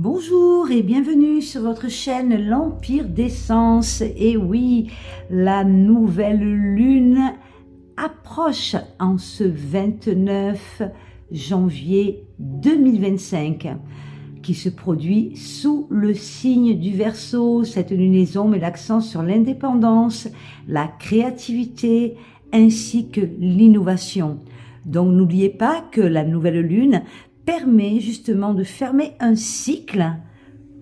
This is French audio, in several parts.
Bonjour et bienvenue sur votre chaîne L'Empire des Sens. Et oui, la nouvelle lune approche en ce 29 janvier 2025 qui se produit sous le signe du Verseau. Cette lunaison met l'accent sur l'indépendance, la créativité ainsi que l'innovation. Donc n'oubliez pas que la nouvelle lune permet justement de fermer un cycle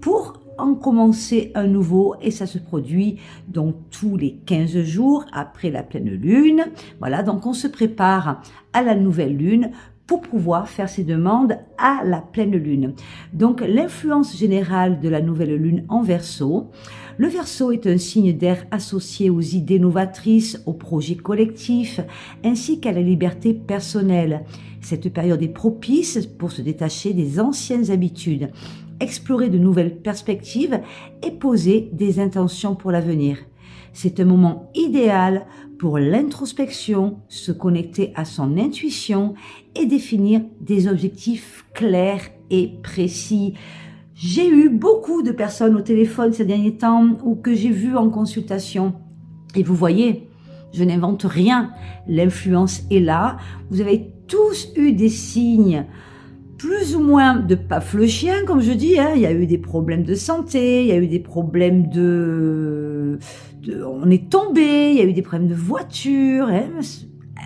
pour en commencer un nouveau, et ça se produit donc tous les 15 jours après la pleine lune. Voilà, donc on se prépare à la nouvelle lune pour pouvoir faire ses demandes à la pleine lune. Donc l'influence générale de la nouvelle lune en Verseau. Le Verseau est un signe d'air associé aux idées novatrices, aux projets collectifs, ainsi qu'à la liberté personnelle. Cette période est propice pour se détacher des anciennes habitudes, explorer de nouvelles perspectives et poser des intentions pour l'avenir. C'est un moment idéal pour l'introspection, se connecter à son intuition et définir des objectifs clairs et précis. J'ai eu beaucoup de personnes au téléphone ces derniers temps ou que j'ai vues en consultation. Et vous voyez, je n'invente rien. L'influence est là. Vous avez tous eu des signes plus ou moins de paf le chien, comme je dis. Il y a eu des problèmes de santé, il y a eu des problèmes on est tombé, il y a eu des problèmes de voiture,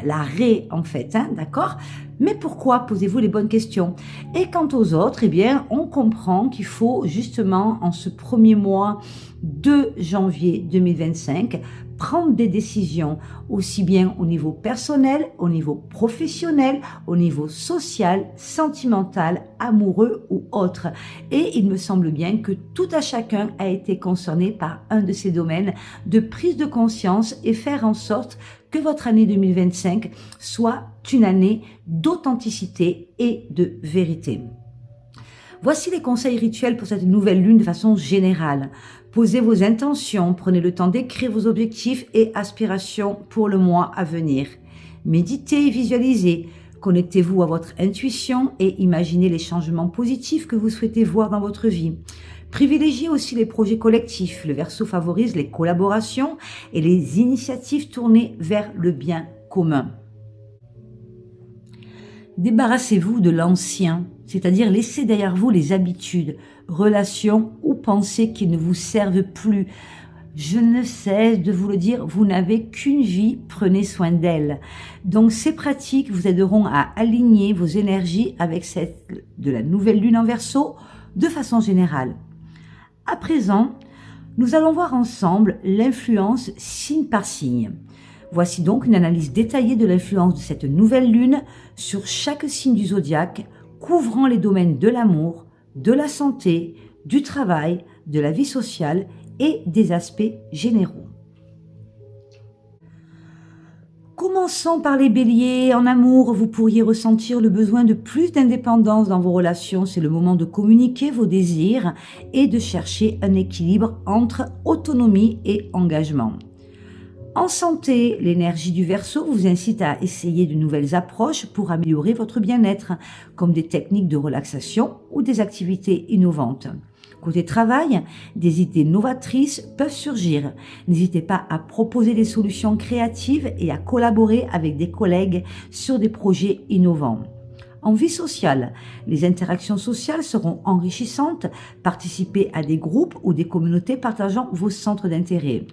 l'arrêt en fait, d'accord? Mais pourquoi? Posez-vous les bonnes questions. Et quant aux autres, on comprend qu'il faut justement en ce premier mois de janvier 2025 prendre des décisions aussi bien au niveau personnel, au niveau professionnel, au niveau social, sentimental, amoureux ou autre. Et il me semble bien que tout à chacun a été concerné par un de ces domaines de prise de conscience et faire en sorte que votre année 2025 soit une année d'authenticité et de vérité. Voici les conseils rituels pour cette nouvelle lune de façon générale. Posez vos intentions, prenez le temps d'écrire vos objectifs et aspirations pour le mois à venir. Méditez et visualisez. Connectez-vous à votre intuition et imaginez les changements positifs que vous souhaitez voir dans votre vie. Privilégiez aussi les projets collectifs. Le Verseau favorise les collaborations et les initiatives tournées vers le bien commun. Débarrassez-vous de l'ancien, c'est-à-dire laissez derrière vous les habitudes, relations ou pensées qui ne vous servent plus. Je ne cesse de vous le dire, vous n'avez qu'une vie, prenez soin d'elle. Donc ces pratiques vous aideront à aligner vos énergies avec celle de la nouvelle lune en Verseau de façon générale. À présent, nous allons voir ensemble l'influence signe par signe. Voici donc une analyse détaillée de l'influence de cette nouvelle lune sur chaque signe du zodiaque, couvrant les domaines de l'amour, de la santé, du travail, de la vie sociale et des aspects généraux. Commençons par les béliers. En amour, vous pourriez ressentir le besoin de plus d'indépendance dans vos relations. C'est le moment de communiquer vos désirs et de chercher un équilibre entre autonomie et engagement. En santé, l'énergie du Verseau vous incite à essayer de nouvelles approches pour améliorer votre bien-être, comme des techniques de relaxation ou des activités innovantes. Côté travail, des idées novatrices peuvent surgir. N'hésitez pas à proposer des solutions créatives et à collaborer avec des collègues sur des projets innovants. En vie sociale, les interactions sociales seront enrichissantes, participez à des groupes ou des communautés partageant vos centres d'intérêt.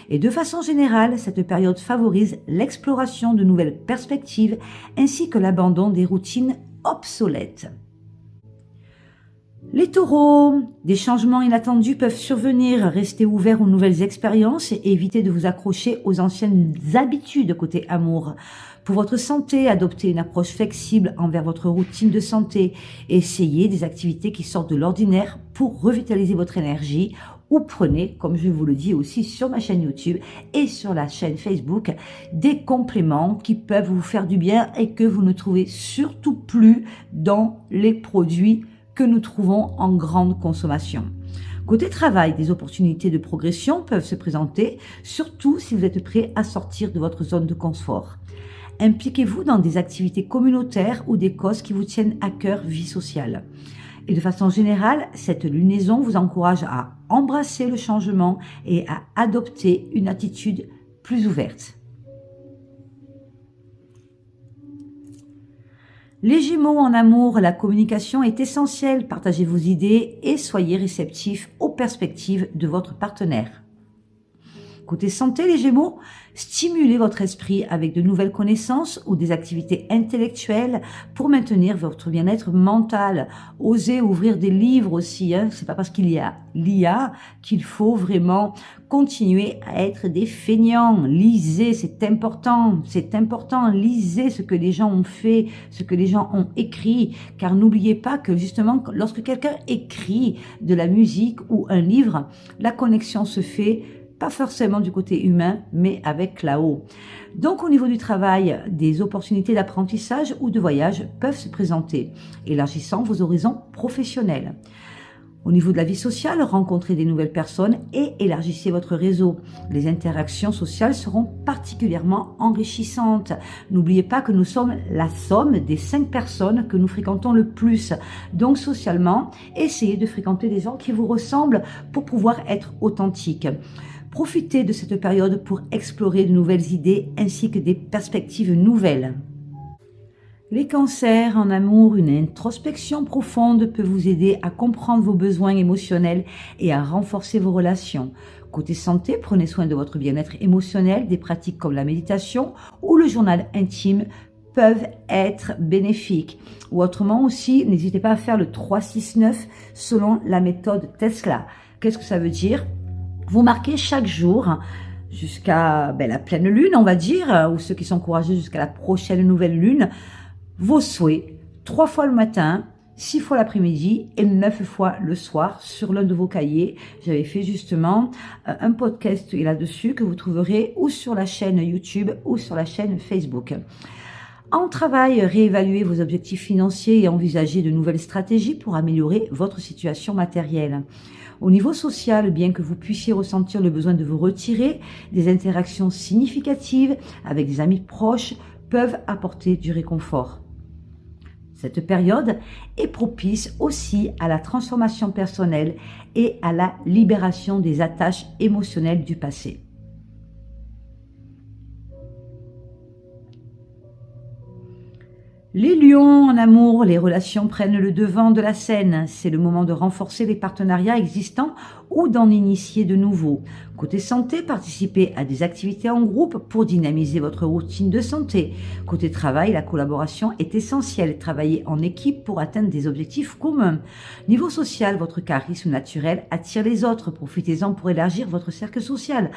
Et de façon générale, cette période favorise l'exploration de nouvelles perspectives ainsi que l'abandon des routines obsolètes. Les taureaux, des changements inattendus peuvent survenir, restez ouverts aux nouvelles expériences et évitez de vous accrocher aux anciennes habitudes côté amour. Pour votre santé, adoptez une approche flexible envers votre routine de santé. Essayez des activités qui sortent de l'ordinaire pour revitaliser votre énergie ou prenez, comme je vous le dis aussi sur ma chaîne YouTube et sur la chaîne Facebook, des compléments qui peuvent vous faire du bien et que vous ne trouvez surtout plus dans les produits que nous trouvons en grande consommation. Côté travail, des opportunités de progression peuvent se présenter, surtout si vous êtes prêt à sortir de votre zone de confort. Impliquez-vous dans des activités communautaires ou des causes qui vous tiennent à cœur, vie sociale. Et de façon générale, cette lunaison vous encourage à embrasser le changement et à adopter une attitude plus ouverte. Les Gémeaux en amour, la communication est essentielle. Partagez vos idées et soyez réceptifs aux perspectives de votre partenaire. Côté santé, les Gémeaux, stimulez votre esprit avec de nouvelles connaissances ou des activités intellectuelles pour maintenir votre bien-être mental. Osez ouvrir des livres aussi. C'est pas parce qu'il y a l'IA qu'il faut vraiment continuer à être des feignants. Lisez, c'est important. Lisez ce que les gens ont fait, ce que les gens ont écrit. Car n'oubliez pas que justement, lorsque quelqu'un écrit de la musique ou un livre, la connexion se fait pas forcément du côté humain, mais avec là-haut. Donc au niveau du travail, des opportunités d'apprentissage ou de voyage peuvent se présenter, élargissant vos horizons professionnels. Au niveau de la vie sociale, rencontrez des nouvelles personnes et élargissez votre réseau. Les interactions sociales seront particulièrement enrichissantes. N'oubliez pas que nous sommes la somme des 5 personnes que nous fréquentons le plus. Donc socialement, essayez de fréquenter des gens qui vous ressemblent pour pouvoir être authentique. Profitez de cette période pour explorer de nouvelles idées ainsi que des perspectives nouvelles. Les cancers en amour, une introspection profonde peut vous aider à comprendre vos besoins émotionnels et à renforcer vos relations. Côté santé, prenez soin de votre bien-être émotionnel, des pratiques comme la méditation ou le journal intime peuvent être bénéfiques. Ou autrement aussi, n'hésitez pas à faire le 3-6-9 selon la méthode Tesla. Qu'est-ce que ça veut dire ? Vous marquez chaque jour jusqu'à la pleine lune, on va dire, ou ceux qui sont courageux jusqu'à la prochaine nouvelle lune, vos souhaits 3 fois le matin, 6 fois l'après-midi et 9 fois le soir sur l'un de vos cahiers. J'avais fait justement un podcast là-dessus que vous trouverez ou sur la chaîne YouTube ou sur la chaîne Facebook. En travail, réévaluez vos objectifs financiers et envisagez de nouvelles stratégies pour améliorer votre situation matérielle. Au niveau social, bien que vous puissiez ressentir le besoin de vous retirer, des interactions significatives avec des amis proches peuvent apporter du réconfort. Cette période est propice aussi à la transformation personnelle et à la libération des attaches émotionnelles du passé. Les lions en amour, les relations prennent le devant de la scène. C'est le moment de renforcer les partenariats existants ou d'en initier de nouveaux. Côté santé, participez à des activités en groupe pour dynamiser votre routine de santé. Côté travail, la collaboration est essentielle. Travaillez en équipe pour atteindre des objectifs communs. Niveau social, votre charisme naturel attire les autres. Profitez-en pour élargir votre cercle social.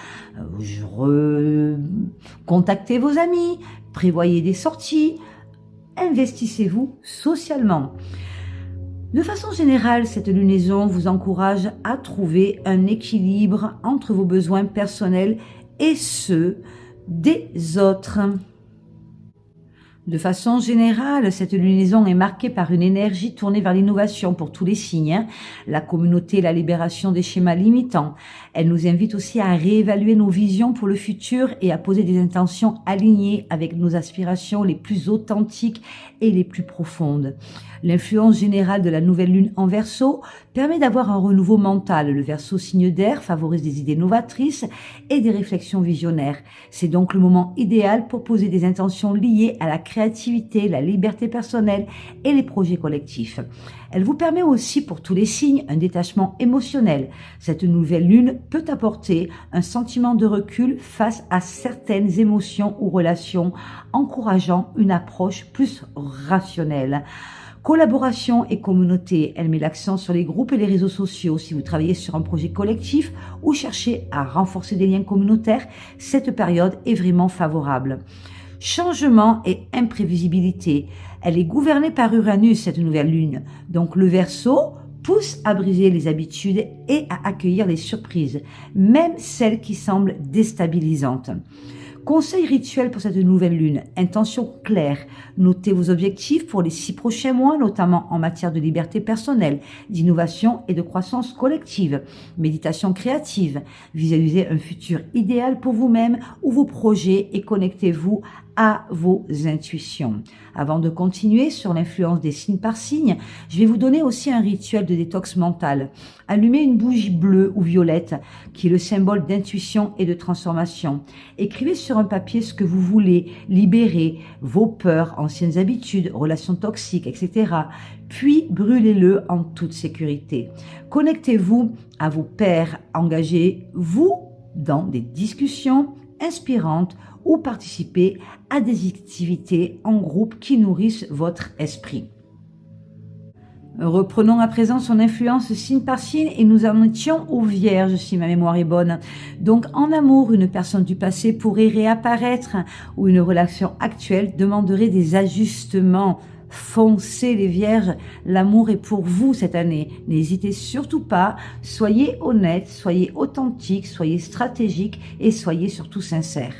Contactez vos amis, prévoyez des sorties. Investissez-vous socialement. De façon générale, cette lunaison vous encourage à trouver un équilibre entre vos besoins personnels et ceux des autres. De façon générale, cette lunaison est marquée par une énergie tournée vers l'innovation pour tous les signes, la communauté et la libération des schémas limitants. Elle nous invite aussi à réévaluer nos visions pour le futur et à poser des intentions alignées avec nos aspirations les plus authentiques et les plus profondes. L'influence générale de la nouvelle lune en Verseau permet d'avoir un renouveau mental. Le Verseau, signe d'air, favorise des idées novatrices et des réflexions visionnaires. C'est donc le moment idéal pour poser des intentions liées à la créativité, la liberté personnelle et les projets collectifs. Elle vous permet aussi, pour tous les signes, un détachement émotionnel. Cette nouvelle lune peut apporter un sentiment de recul face à certaines émotions ou relations, encourageant une approche plus rationnelle. Collaboration et communauté, elle met l'accent sur les groupes et les réseaux sociaux. Si vous travaillez sur un projet collectif ou cherchez à renforcer des liens communautaires, cette période est vraiment favorable. Changement et imprévisibilité. Elle est gouvernée par Uranus, cette nouvelle lune. Donc le Verseau pousse à briser les habitudes et à accueillir les surprises, même celles qui semblent déstabilisantes. Conseil rituel pour cette nouvelle lune. Intention claire. Notez vos objectifs pour les 6 prochains mois, notamment en matière de liberté personnelle, d'innovation et de croissance collective. Méditation créative. Visualisez un futur idéal pour vous-même ou vos projets et connectez-vous à vos intuitions. Avant de continuer sur l'influence des signes par signe, je vais vous donner aussi un rituel de détox mental. Allumez une bougie bleue ou violette, qui est le symbole d'intuition et de transformation. Écrivez sur un papier ce que vous voulez, libérer vos peurs, anciennes habitudes, relations toxiques, etc. Puis brûlez-le en toute sécurité. Connectez-vous à vos pairs, engagez-vous dans des discussions inspirantes ou participez à des activités en groupe qui nourrissent votre esprit. Reprenons à présent son influence signe par signe et nous en étions aux Vierges si ma mémoire est bonne. Donc en amour, une personne du passé pourrait réapparaître ou une relation actuelle demanderait des ajustements. Foncez les Vierges, l'amour est pour vous cette année. N'hésitez surtout pas, soyez honnête, soyez authentique, soyez stratégique et soyez surtout sincère.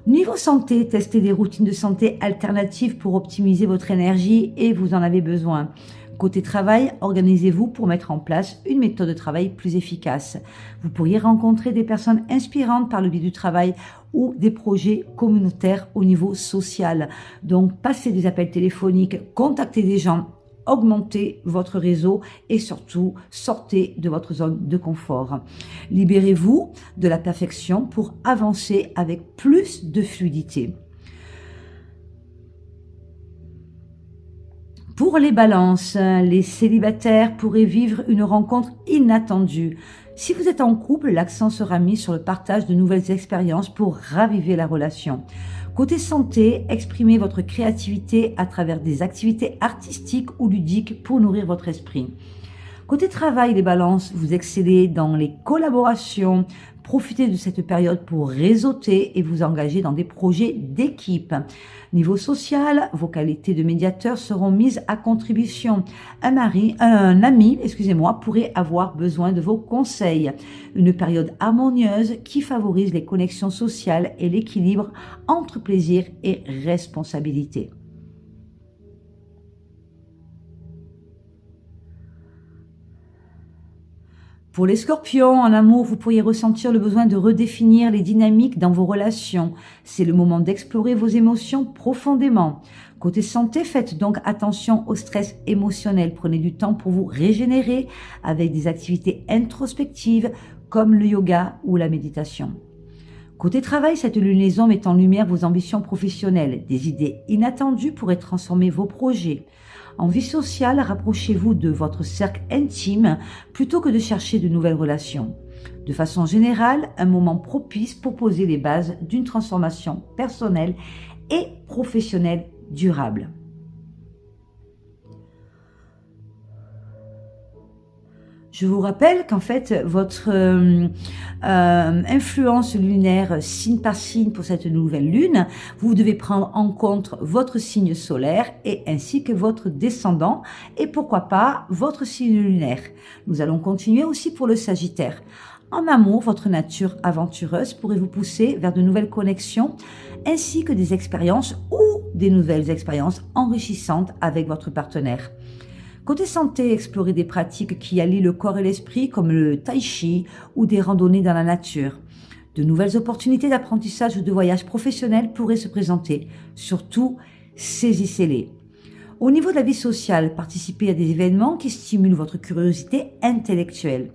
Niveau santé, testez des routines de santé alternatives pour optimiser votre énergie et vous en avez besoin. Côté travail, organisez-vous pour mettre en place une méthode de travail plus efficace. Vous pourriez rencontrer des personnes inspirantes par le biais du travail ou des projets communautaires au niveau social. Donc, passez des appels téléphoniques, contactez des gens, augmentez votre réseau et surtout, sortez de votre zone de confort. Libérez-vous de la perfection pour avancer avec plus de fluidité. Pour les balances, les célibataires pourraient vivre une rencontre inattendue. Si vous êtes en couple, l'accent sera mis sur le partage de nouvelles expériences pour raviver la relation. Côté santé, exprimez votre créativité à travers des activités artistiques ou ludiques pour nourrir votre esprit. Côté travail, les balances, vous excellez dans les collaborations. Profitez de cette période pour réseauter et vous engager dans des projets d'équipe. Niveau social, vos qualités de médiateur seront mises à contribution. Un ami, pourrait avoir besoin de vos conseils. Une période harmonieuse qui favorise les connexions sociales et l'équilibre entre plaisir et responsabilité. Pour les scorpions, en amour, vous pourriez ressentir le besoin de redéfinir les dynamiques dans vos relations. C'est le moment d'explorer vos émotions profondément. Côté santé, faites donc attention au stress émotionnel. Prenez du temps pour vous régénérer avec des activités introspectives comme le yoga ou la méditation. Côté travail, cette lunaison met en lumière vos ambitions professionnelles. Des idées inattendues pourraient transformer vos projets. En vie sociale, rapprochez-vous de votre cercle intime plutôt que de chercher de nouvelles relations. De façon générale, un moment propice pour poser les bases d'une transformation personnelle et professionnelle durable. Je vous rappelle qu'en fait, votre influence lunaire signe par signe pour cette nouvelle lune, vous devez prendre en compte votre signe solaire et ainsi que votre descendant et pourquoi pas votre signe lunaire. Nous allons continuer aussi pour le Sagittaire. En amour, votre nature aventureuse pourrait vous pousser vers de nouvelles connexions ainsi que des expériences ou des nouvelles expériences enrichissantes avec votre partenaire. Côté santé, explorez des pratiques qui allient le corps et l'esprit comme le tai chi ou des randonnées dans la nature. De nouvelles opportunités d'apprentissage ou de voyage professionnel pourraient se présenter. Surtout, saisissez-les. Au niveau de la vie sociale, participez à des événements qui stimulent votre curiosité intellectuelle.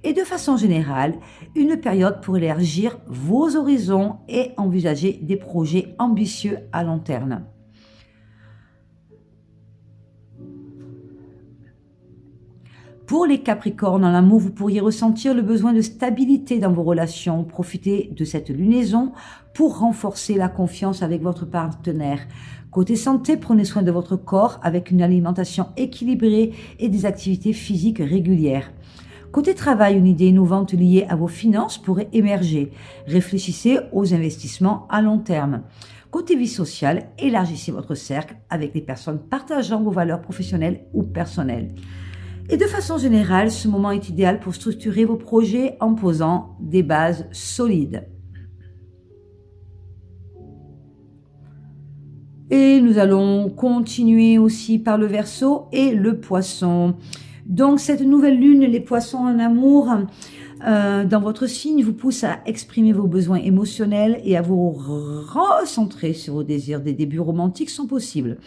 Et de façon générale, une période pour élargir vos horizons et envisager des projets ambitieux à long terme. Pour les Capricornes, en amour, vous pourriez ressentir le besoin de stabilité dans vos relations. Profitez de cette lunaison pour renforcer la confiance avec votre partenaire. Côté santé, prenez soin de votre corps avec une alimentation équilibrée et des activités physiques régulières. Côté travail, une idée innovante liée à vos finances pourrait émerger. Réfléchissez aux investissements à long terme. Côté vie sociale, élargissez votre cercle avec des personnes partageant vos valeurs professionnelles ou personnelles. Et de façon générale, ce moment est idéal pour structurer vos projets en posant des bases solides. Et nous allons continuer aussi par le Verseau et le Poisson. Donc cette nouvelle lune, les Poissons en amour, dans votre signe vous pousse à exprimer vos besoins émotionnels et à vous recentrer sur vos désirs. Des débuts romantiques sont possibles.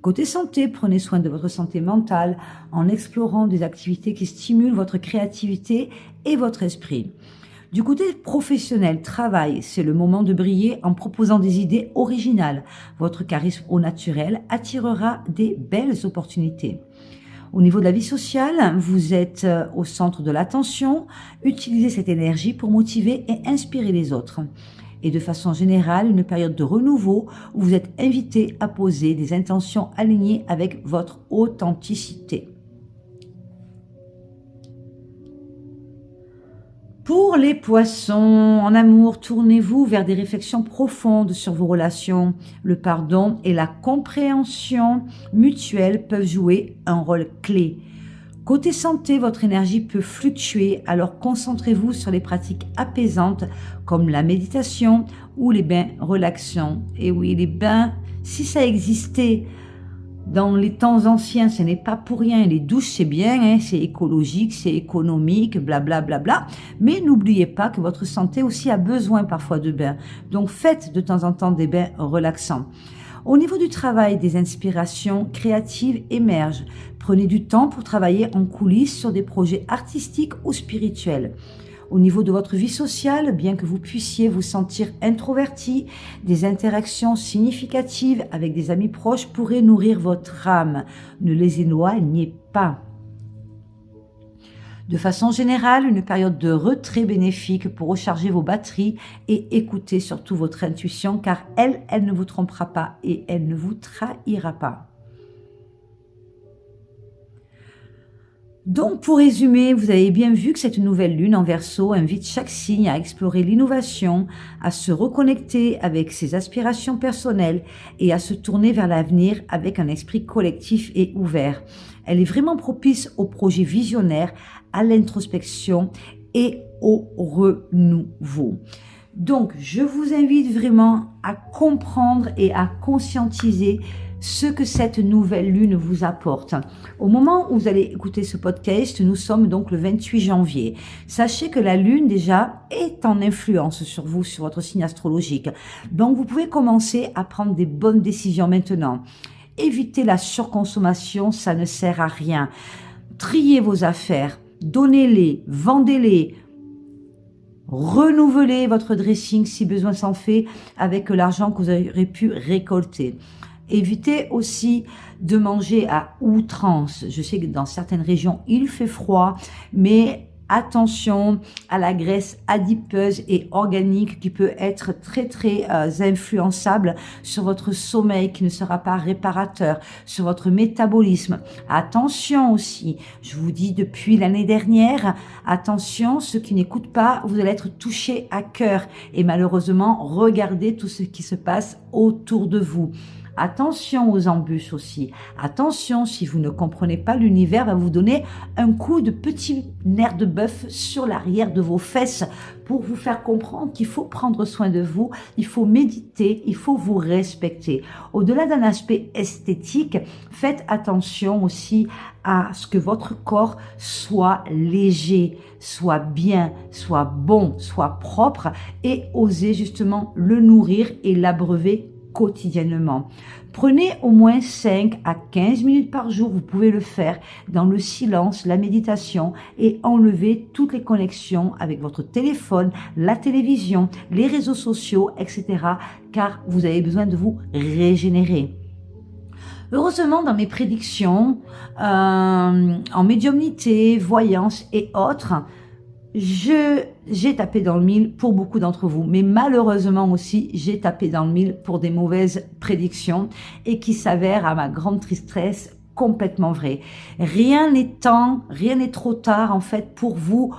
Côté santé, prenez soin de votre santé mentale en explorant des activités qui stimulent votre créativité et votre esprit. Du côté professionnel, travail, c'est le moment de briller en proposant des idées originales. Votre charisme au naturel attirera des belles opportunités. Au niveau de la vie sociale, vous êtes au centre de l'attention. Utilisez cette énergie pour motiver et inspirer les autres. Et de façon générale, une période de renouveau où vous êtes invité à poser des intentions alignées avec votre authenticité. Pour les poissons, en amour, tournez-vous vers des réflexions profondes sur vos relations. Le pardon et la compréhension mutuelle peuvent jouer un rôle clé. Côté santé, votre énergie peut fluctuer, alors concentrez-vous sur les pratiques apaisantes comme la méditation ou les bains relaxants. Et oui, les bains, si ça existait dans les temps anciens, ce n'est pas pour rien. Les douches, c'est bien, hein, c'est écologique, c'est économique, blablabla. Bla, bla, bla. Mais n'oubliez pas que votre santé aussi a besoin parfois de bains. Donc faites de temps en temps des bains relaxants. Au niveau du travail, des inspirations créatives émergent. Prenez du temps pour travailler en coulisses sur des projets artistiques ou spirituels. Au niveau de votre vie sociale, bien que vous puissiez vous sentir introverti, des interactions significatives avec des amis proches pourraient nourrir votre âme. Ne les éloignez pas. De façon générale, une période de retrait bénéfique pour recharger vos batteries et écouter surtout votre intuition car elle ne vous trompera pas et elle ne vous trahira pas. Donc, pour résumer, vous avez bien vu que cette nouvelle lune en Verseau invite chaque signe à explorer l'innovation, à se reconnecter avec ses aspirations personnelles et à se tourner vers l'avenir avec un esprit collectif et ouvert. Elle est vraiment propice aux projets visionnaires, à l'introspection et au renouveau. Donc, je vous invite vraiment à comprendre et à conscientiser ce que cette nouvelle lune vous apporte. Au moment où vous allez écouter ce podcast, nous sommes donc le 28 janvier. Sachez que la lune déjà est en influence sur vous, sur votre signe astrologique. Donc vous pouvez commencer à prendre des bonnes décisions maintenant. Évitez la surconsommation, ça ne sert à rien. Triez vos affaires, donnez-les, vendez-les. Renouvelez votre dressing si besoin s'en fait avec l'argent que vous aurez pu récolter. Évitez aussi de manger à outrance. Je sais que dans certaines régions, il fait froid, mais attention à la graisse adipeuse et organique qui peut être très influençable sur votre sommeil qui ne sera pas réparateur, sur votre métabolisme. Attention aussi, je vous dis depuis l'année dernière, attention, ceux qui n'écoutent pas, vous allez être touchés à cœur et malheureusement, regardez tout ce qui se passe autour de vous. Attention aux embûches aussi. Attention, si vous ne comprenez pas, l'univers va vous donner un coup de petit nerf de bœuf sur l'arrière de vos fesses pour vous faire comprendre qu'il faut prendre soin de vous, il faut méditer, il faut vous respecter. Au-delà d'un aspect esthétique, faites attention aussi à ce que votre corps soit léger, soit bien, soit bon, soit propre et osez justement le nourrir et l'abreuver quotidiennement. Prenez au moins 5 à 15 minutes par jour, vous pouvez le faire dans le silence, la méditation et enlevez toutes les connexions avec votre téléphone, la télévision, les réseaux sociaux, etc. car vous avez besoin de vous régénérer. Heureusement, dans mes prédictions, en médiumnité, voyance et autres, j'ai tapé dans le mille pour beaucoup d'entre vous, mais malheureusement aussi, j'ai tapé dans le mille pour des mauvaises prédictions et qui s'avèrent à ma grande tristesse complètement vraies. Rien n'est trop tard en fait pour vous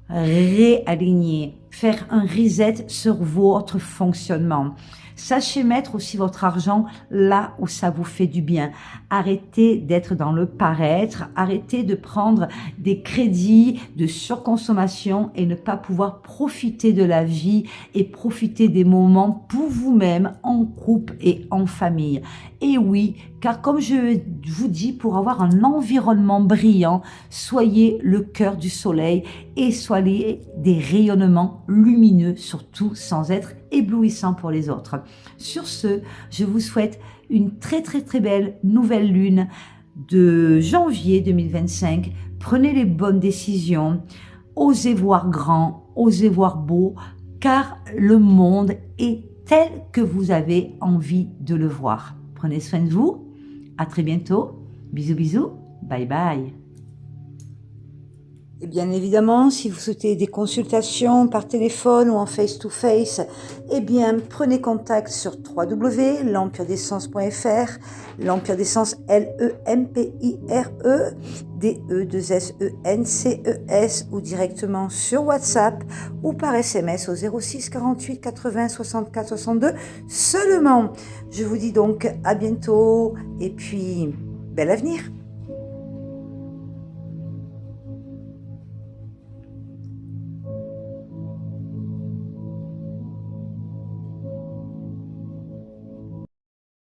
réaligner. faire un reset sur votre fonctionnement. Sachez mettre aussi votre argent là où ça vous fait du bien. Arrêtez d'être dans le paraître, arrêtez de prendre des crédits de surconsommation et ne pas pouvoir profiter de la vie et profiter des moments pour vous-même, en couple et en famille. Et oui, car comme je vous dis, pour avoir un environnement brillant, soyez le cœur du soleil et soyez des rayonnements lumineux, surtout sans être éblouissant pour les autres. Sur ce, je vous souhaite une très belle nouvelle lune de janvier 2025. Prenez les bonnes décisions, osez voir grand, osez voir beau, car le monde est tel que vous avez envie de le voir. Prenez soin de vous, à très bientôt, bisous, bye bye. Et bien évidemment, si vous souhaitez des consultations par téléphone ou en face-to-face, eh bien prenez contact sur www.lempiredescence.fr, l'Empire d'Essence LEMPIRE, DE2SENCES ou directement sur WhatsApp ou par SMS au 06 48 80 64 62 seulement. Je vous dis donc à bientôt et puis bel avenir.